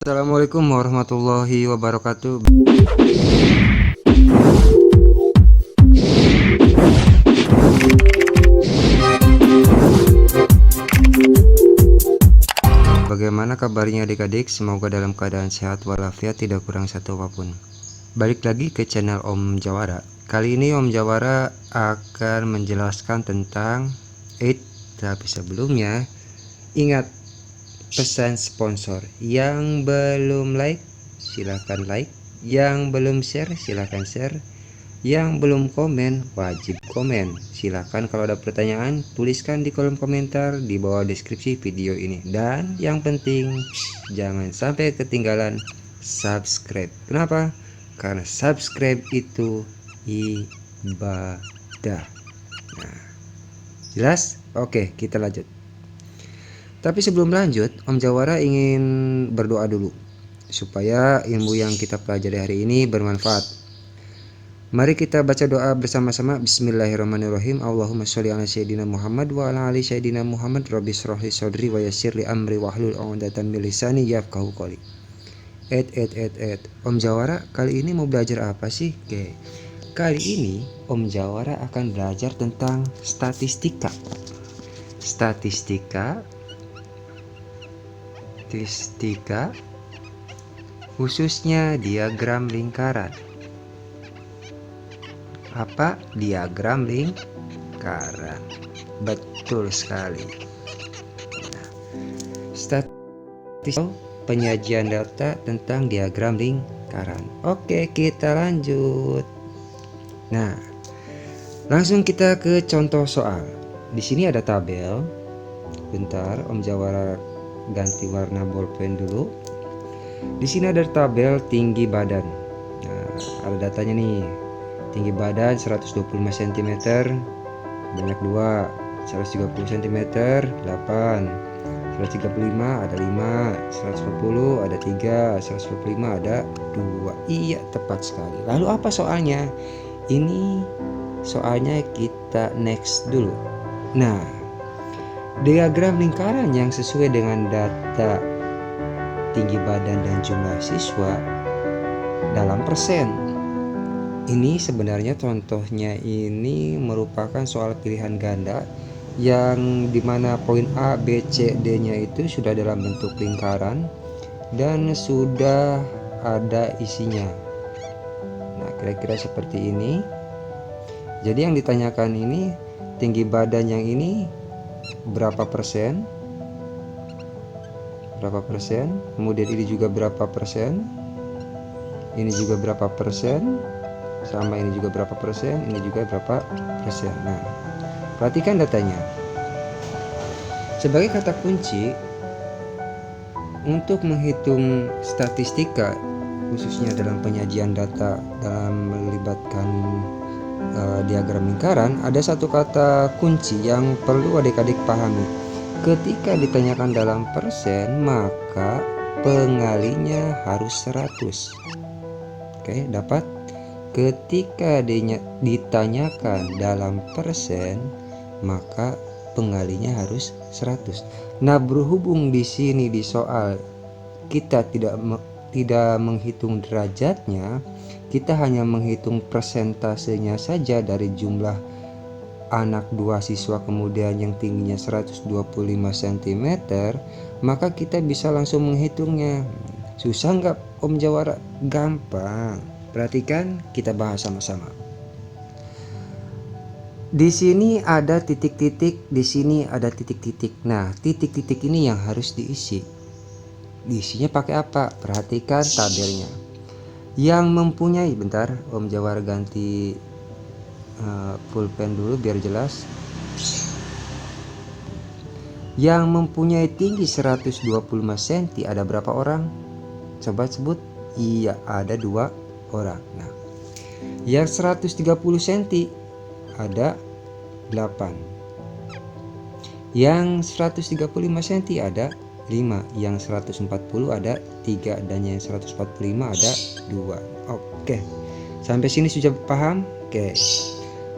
Assalamualaikum warahmatullahi wabarakatuh. Bagaimana kabarnya adik-adik? Semoga dalam keadaan sehat walafiat, tidak kurang satu apapun. Balik lagi ke channel Om Jawara. Kali ini Om Jawara akan menjelaskan tentang tapi sebelumnya ingat pesan sponsor. Yang belum like silahkan like, yang belum share silahkan share, yang belum komen wajib komen. Silahkan kalau ada pertanyaan tuliskan di kolom komentar di bawah deskripsi video ini. Dan yang penting jangan sampai ketinggalan subscribe. Kenapa? Karena subscribe itu ibadah. Nah, jelas? Oke, kita lanjut. Tapi sebelum lanjut, Om Jawara ingin berdoa dulu supaya ilmu yang kita pelajari hari ini bermanfaat. Mari kita baca doa bersama-sama. Bismillahirrahmanirrahim. Allahumma sholli ala sayyidina Muhammad wa ala ali sayyidina Muhammad. Rabbi shrah li sadri wa yassir li amri wahlul 'uqdatam min lisani yafqahu qawli. Om Jawara kali ini mau belajar apa sih? Oke. Kali ini Om Jawara akan belajar tentang statistika. Statistika khususnya diagram lingkaran. Apa diagram lingkaran? Betul sekali. Nah, statistika penyajian data tentang diagram lingkaran. Oke, kita lanjut. Nah, langsung kita ke contoh soal. Di sini ada tabel. Bentar, Om Jawara ganti warna bolpen dulu. Di sini ada tabel tinggi badan. Nah, ada datanya nih. Tinggi badan 125 cm, banyak 2, 130 cm, 8, 135 ada 5, 140 ada 3, 145 ada 2. Iya, tepat sekali. Lalu apa soalnya? Ini soalnya kita next dulu. Nah, diagram lingkaran yang sesuai dengan data tinggi badan dan jumlah siswa dalam persen. Ini sebenarnya contohnya ini merupakan soal pilihan ganda yang dimana poin A, B, C, D-nya itu sudah dalam bentuk lingkaran dan sudah ada isinya. Nah, kira-kira seperti ini. Jadi yang ditanyakan ini tinggi badan yang ini berapa persen? Berapa persen? Kemudian ini juga berapa persen? Ini juga berapa persen? Sama ini juga berapa persen, ini juga berapa persen. Nah, perhatikan datanya. Sebagai kata kunci untuk menghitung statistika khususnya dalam penyajian data dalam melibatkan diagram lingkaran, ada satu kata kunci yang perlu adik-adik pahami. Ketika ditanyakan dalam persen, maka pengalinya harus 100. Oke, dapat? Ketika ditanyakan dalam persen, maka pengalinya harus 100. Nah, berhubung di sini di soal kita tidak menghitung derajatnya, kita hanya menghitung persentasenya saja dari jumlah anak 2 siswa kemudian yang tingginya 125 cm, maka kita bisa langsung menghitungnya. Susah nggak Om Jawara? Gampang. Perhatikan, kita bahas sama-sama. Di sini ada titik-titik, di sini ada titik-titik. Nah, titik-titik ini yang harus diisi. Diisinya pakai apa? Perhatikan tabelnya. Yang mempunyai, bentar, Om Jawara ganti pulpen dulu biar jelas. Yang mempunyai tinggi 125 cm ada berapa orang? Coba sebut. Iya, ada 2 orang. Nah, yang 130 cm ada 8. Yang 135 cm ada 5. Yang 140 ada 3 dan yang 145 ada 2. Oke. Sampai sini sudah paham? Oke.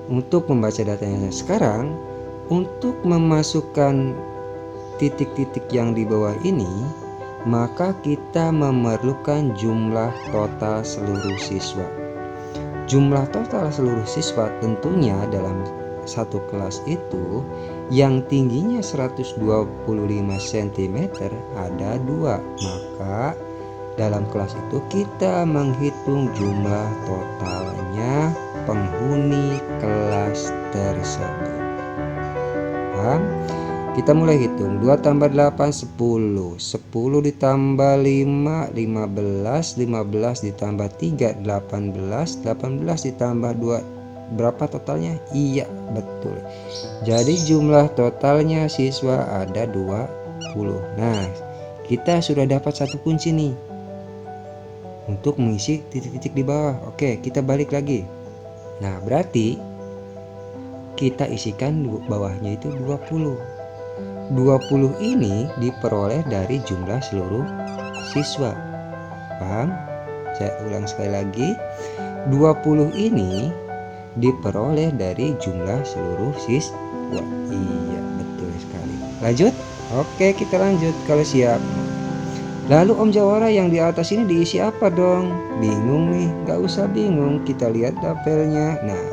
Untuk membaca datanya sekarang, untuk memasukkan titik-titik yang di bawah ini, maka kita memerlukan jumlah total seluruh siswa. Jumlah total seluruh siswa tentunya dalam satu kelas itu yang tingginya 125 cm ada 2. Maka dalam kelas itu kita menghitung jumlah totalnya penghuni kelas tersebut. Paham? Kita mulai hitung. 2 tambah 8 10. 10 ditambah 5 15. 15 ditambah 3 18. 18 ditambah 2 berapa totalnya? Iya, betul. Jadi jumlah totalnya siswa ada 20. Nah, kita sudah dapat satu kunci nih untuk mengisi titik-titik di bawah. Oke, kita balik lagi. Nah, berarti kita isikan bawahnya itu 20. 20 ini diperoleh dari jumlah seluruh siswa. Paham? Saya ulang sekali lagi. 20 ini diperoleh dari jumlah seluruh siswa. Iya, betul sekali. Lanjut? Oke, kita lanjut kalau siap. Lalu Om Jawara yang di atas ini diisi apa dong? Bingung nih? Gak usah bingung, kita lihat tabelnya. Nah,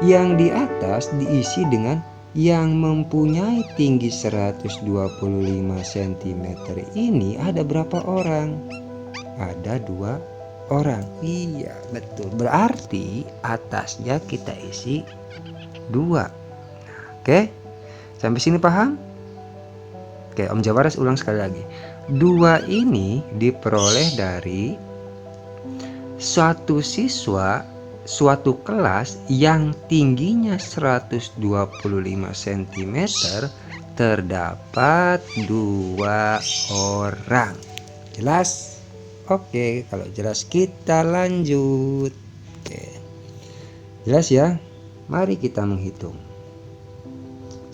yang di atas diisi dengan yang mempunyai tinggi 125 cm ini ada berapa orang? Ada 2 orang. Iya, betul. Berarti atasnya kita isi 2. Oke, sampai sini paham? Oke, Om Jawara ulang sekali lagi. 2 ini diperoleh dari suatu siswa, suatu kelas yang tingginya 125 cm terdapat 2 orang. Jelas? Oke, kalau jelas kita lanjut. Oke. Jelas ya? Mari kita menghitung.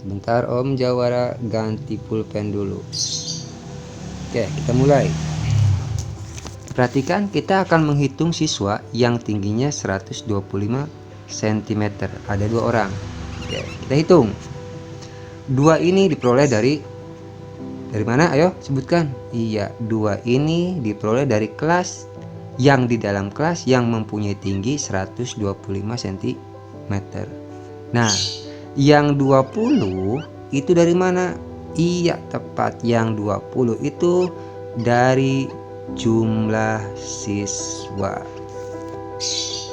Sebentar Om Jawara ganti pulpen dulu. Oke, kita mulai. Perhatikan, kita akan menghitung siswa yang tingginya 125 cm. Ada 2 orang. Oke, kita hitung. 2 ini diperoleh dari mana? Ayo sebutkan. Iya, 2 ini diperoleh dari kelas yang di dalam kelas yang mempunyai tinggi 125 cm. Nah, yang 20 itu dari mana? Iya, tepat. Yang 20 itu dari jumlah siswa.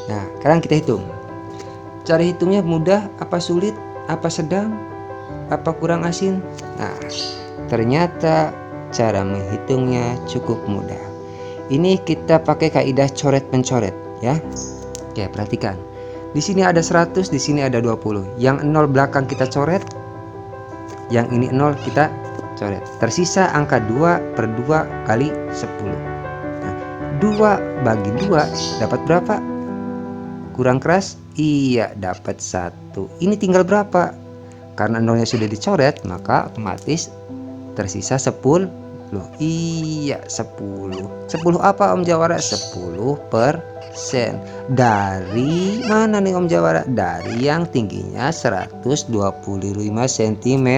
Nah, sekarang kita hitung. Cara hitungnya mudah, apa sulit, apa sedang, apa kurang asin? Nah, ternyata cara menghitungnya cukup mudah. Ini kita pakai kaidah coret pencoret ya. Oke, perhatikan. Di sini ada 100, di sini ada 20. Yang 0 belakang kita coret. Yang ini 0 kita coret. Tersisa angka 2 per 2 kali 10. Nah, 2 bagi 2 dapat berapa? Kurang keras? Iya, dapat 1. Ini tinggal berapa? Karena 0-nya sudah dicoret, maka otomatis tersisa 10. Iya, 10. 10 apa Om Jawara? 10%. Dari mana nih Om Jawara? Dari yang tingginya 125 cm.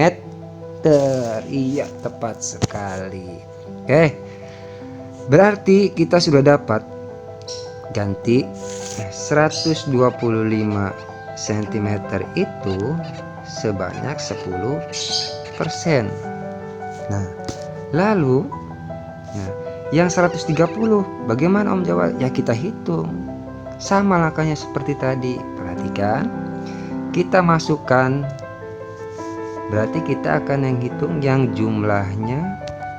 Iya, tepat sekali. Oke, berarti kita sudah dapat ganti 125 cm itu sebanyak 10%. Nah, lalu yang 130 bagaimana Om Jawara? Ya kita hitung. Sama langkahnya seperti tadi. Perhatikan. Kita masukkan. Berarti kita akan menghitung yang jumlahnya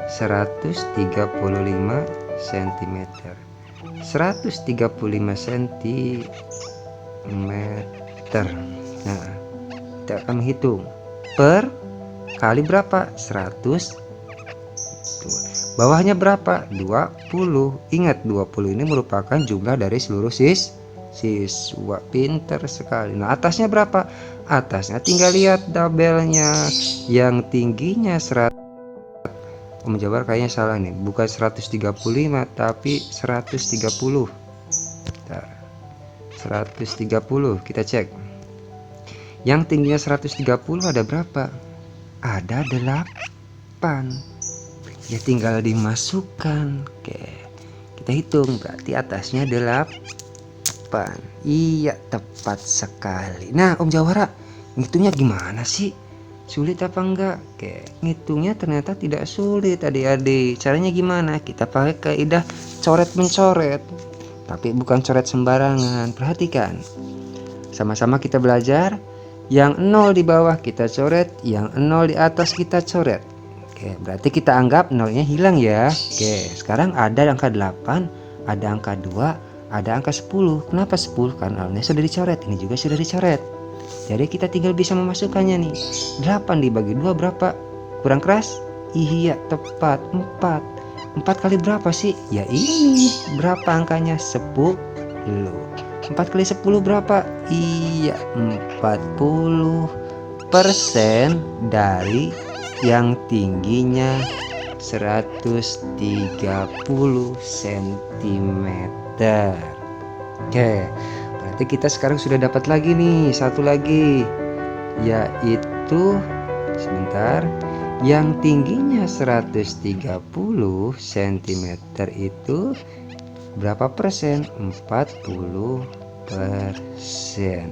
135 cm. 135 cm. Nah, kita akan menghitung per kali berapa? 100. Bawahnya berapa? 20. Ingat, 20 ini merupakan jumlah dari seluruh siswa. Pinter sekali. Nah, atasnya berapa? Atasnya tinggal lihat tabelnya. Yang tingginya 100. Om Jawara kayaknya salah nih. Bukan 135 tapi 130. Bentar. 130 kita cek. Yang tingginya 130 ada berapa? Ada 8. Ya tinggal dimasukkan. Oke, kita hitung, berarti atasnya 8. Iya, tepat sekali. Nah, Om Jawara, ngitungnya gimana sih? Sulit apa enggak? Oke, ngitungnya ternyata tidak sulit adik-adik. Caranya gimana? Kita pakai kaidah coret mencoret. Tapi bukan coret sembarangan. Perhatikan. Sama-sama kita belajar. Yang 0 di bawah kita coret, yang 0 di atas kita coret. Oke, berarti kita anggap 0-nya hilang ya. Oke, sekarang ada angka 8, ada angka 2, ada angka 10. Kenapa 10? Karena 0-nya sudah dicoret, ini juga sudah dicoret. Jadi kita tinggal bisa memasukkannya nih. 8 dibagi 2 berapa? Kurang keras? Iya, tepat, 4. 4 kali berapa sih? Ya ini. Berapa angkanya? 10. 4 kali 10 berapa? Iya, 40% dari yang tingginya 130 cm. Oke, berarti kita sekarang sudah dapat lagi nih, satu lagi, yaitu sebentar, yang tingginya 130 cm itu berapa persen? 40%.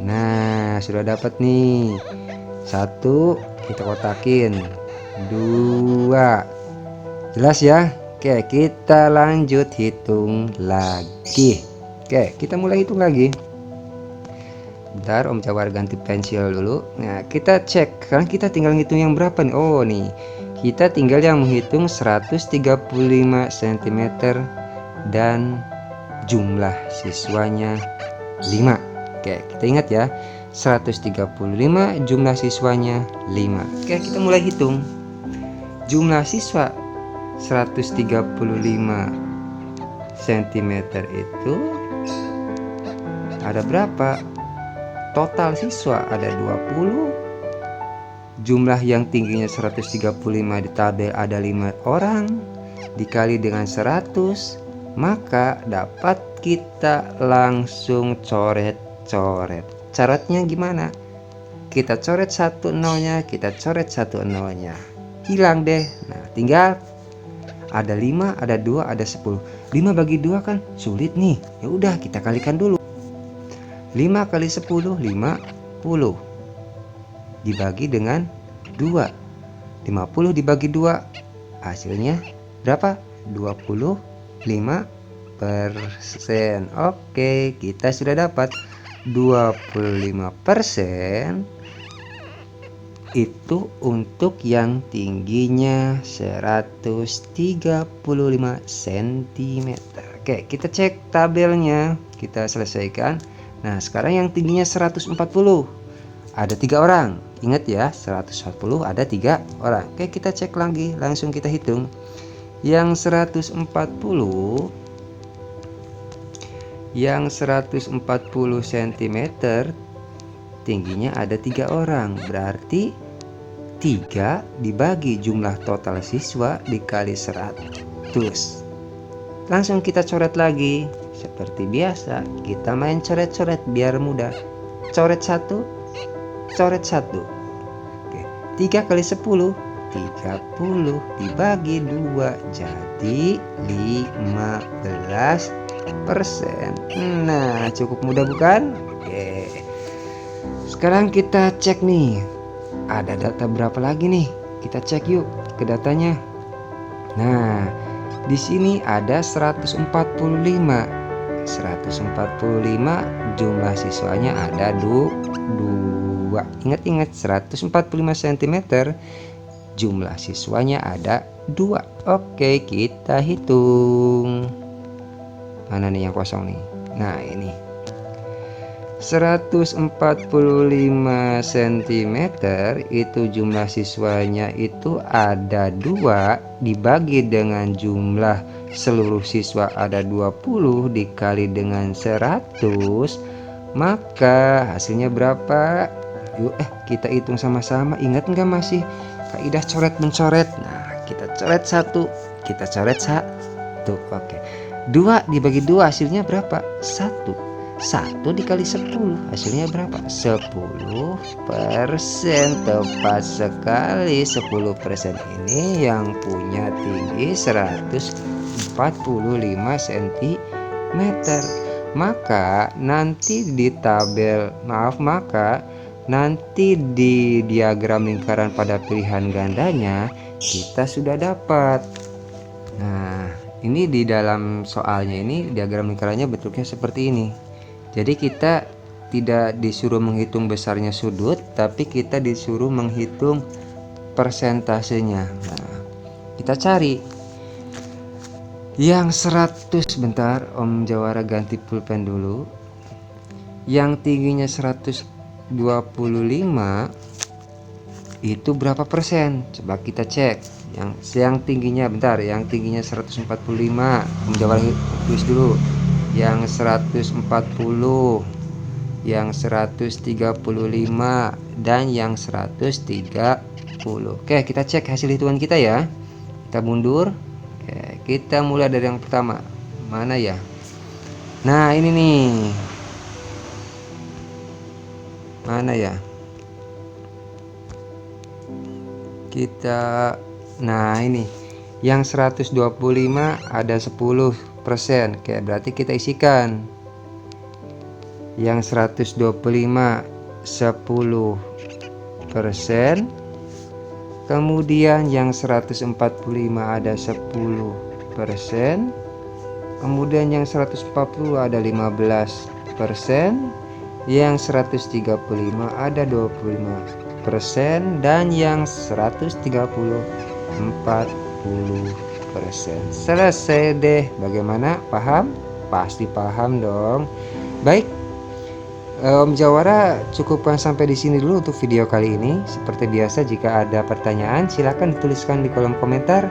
Nah, sudah dapat nih. 1 kita kotakin, 2. Jelas ya? Oke, kita lanjut hitung lagi. Oke, kita mulai hitung lagi. Bentar, Om Jawara ganti pensil dulu. Nah, kita cek. Sekarang kita tinggal ngitung yang berapa nih? Oh, nih. Kita tinggal yang menghitung 135 cm dan jumlah siswanya 5. Oke, kita ingat ya. 135 jumlah siswanya 5. Oke, kita mulai hitung. Jumlah siswa 135 cm itu ada berapa? Total siswa ada 20. Jumlah yang tingginya 135 di tabel ada 5 orang, dikali dengan 100, maka dapat kita langsung coret-coret. Caranya gimana? Kita coret 1 0-nya, kita coret 1 0-nya. Hilang deh. Nah, tinggal ada 5, ada 2, ada 10. 5 bagi 2 kan sulit nih. Ya udah, kita kalikan dulu. 5 kali 10, 50. Dibagi dengan 2. 50 dibagi 2. Hasilnya berapa? 25%. Oke, kita sudah dapat 25% itu untuk yang tingginya 135 cm. Oke, kita cek tabelnya, kita selesaikan. Nah, sekarang yang tingginya 140 ada 3 orang. Ingat ya, 140 ada 3 orang. Oke, kita cek lagi, langsung kita hitung. Yang 140 cm tingginya ada 3 orang, berarti 3 dibagi jumlah total siswa dikali 100. Langsung kita coret lagi. Seperti biasa, kita main coret-coret biar mudah. Coret 1, coret 1. Oke, 3 kali 10, 30 dibagi 2 jadi 15%. Nah, cukup mudah bukan? Oke. Sekarang kita cek nih. Ada data berapa lagi nih? Kita cek yuk ke datanya. Nah, di sini ada 145. 145 jumlah siswanya ada 2. Ingat-ingat 145 cm jumlah siswanya ada 2. Oke, kita hitung. Mana nih yang kosong nih? Nah, ini 145 cm itu jumlah siswanya itu ada 2 dibagi dengan jumlah seluruh siswa ada 20 dikali dengan 100, maka hasilnya berapa? Yuk kita hitung sama-sama. Ingat nggak masih kaidah coret mencoret? Nah, kita coret 1, kita coret 1. Oke. 2 dibagi 2 hasilnya berapa? 1. 1 dikali 10 hasilnya berapa? 10%. Tepat sekali. 10% ini yang punya tinggi 145 cm. Maka nanti di di diagram lingkaran pada pilihan gandanya kita sudah dapat. Nah, ini di dalam soalnya ini diagram lingkarannya bentuknya seperti ini. Jadi kita tidak disuruh menghitung besarnya sudut, tapi kita disuruh menghitung persentasenya. Nah, kita cari yang 100. Bentar, Om Jawara ganti pulpen dulu. Yang tingginya 125 itu berapa persen? Coba kita cek. Yang tingginya, bentar, yang tingginya 145, Om Jawara tulis dulu. Yang 140, yang 135, dan yang 130. Oke, kita cek hasil hitungan kita ya. Kita mundur. Oke, kita mulai dari yang pertama. Mana ya? Nah, ini nih. Mana ya? Nah ini yang 125 ada 10%. Oke, berarti kita isikan yang 125 10%. Kemudian yang 145 ada 10%. Kemudian yang 140 ada 15%. Yang 135 ada 25%. Dan yang 130 40%. Selesai deh. Bagaimana? Paham? Pasti paham dong. Baik, Om Jawara cukupkan sampai di sini dulu untuk video kali ini. Seperti biasa, jika ada pertanyaan silahkan dituliskan di kolom komentar.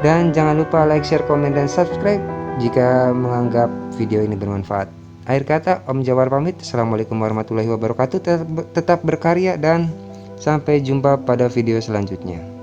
Dan jangan lupa like, share, komen, dan subscribe jika menganggap video ini bermanfaat. Akhir kata, Om Jawara pamit. Assalamualaikum warahmatullahi wabarakatuh. Tetap berkarya dan sampai jumpa pada video selanjutnya.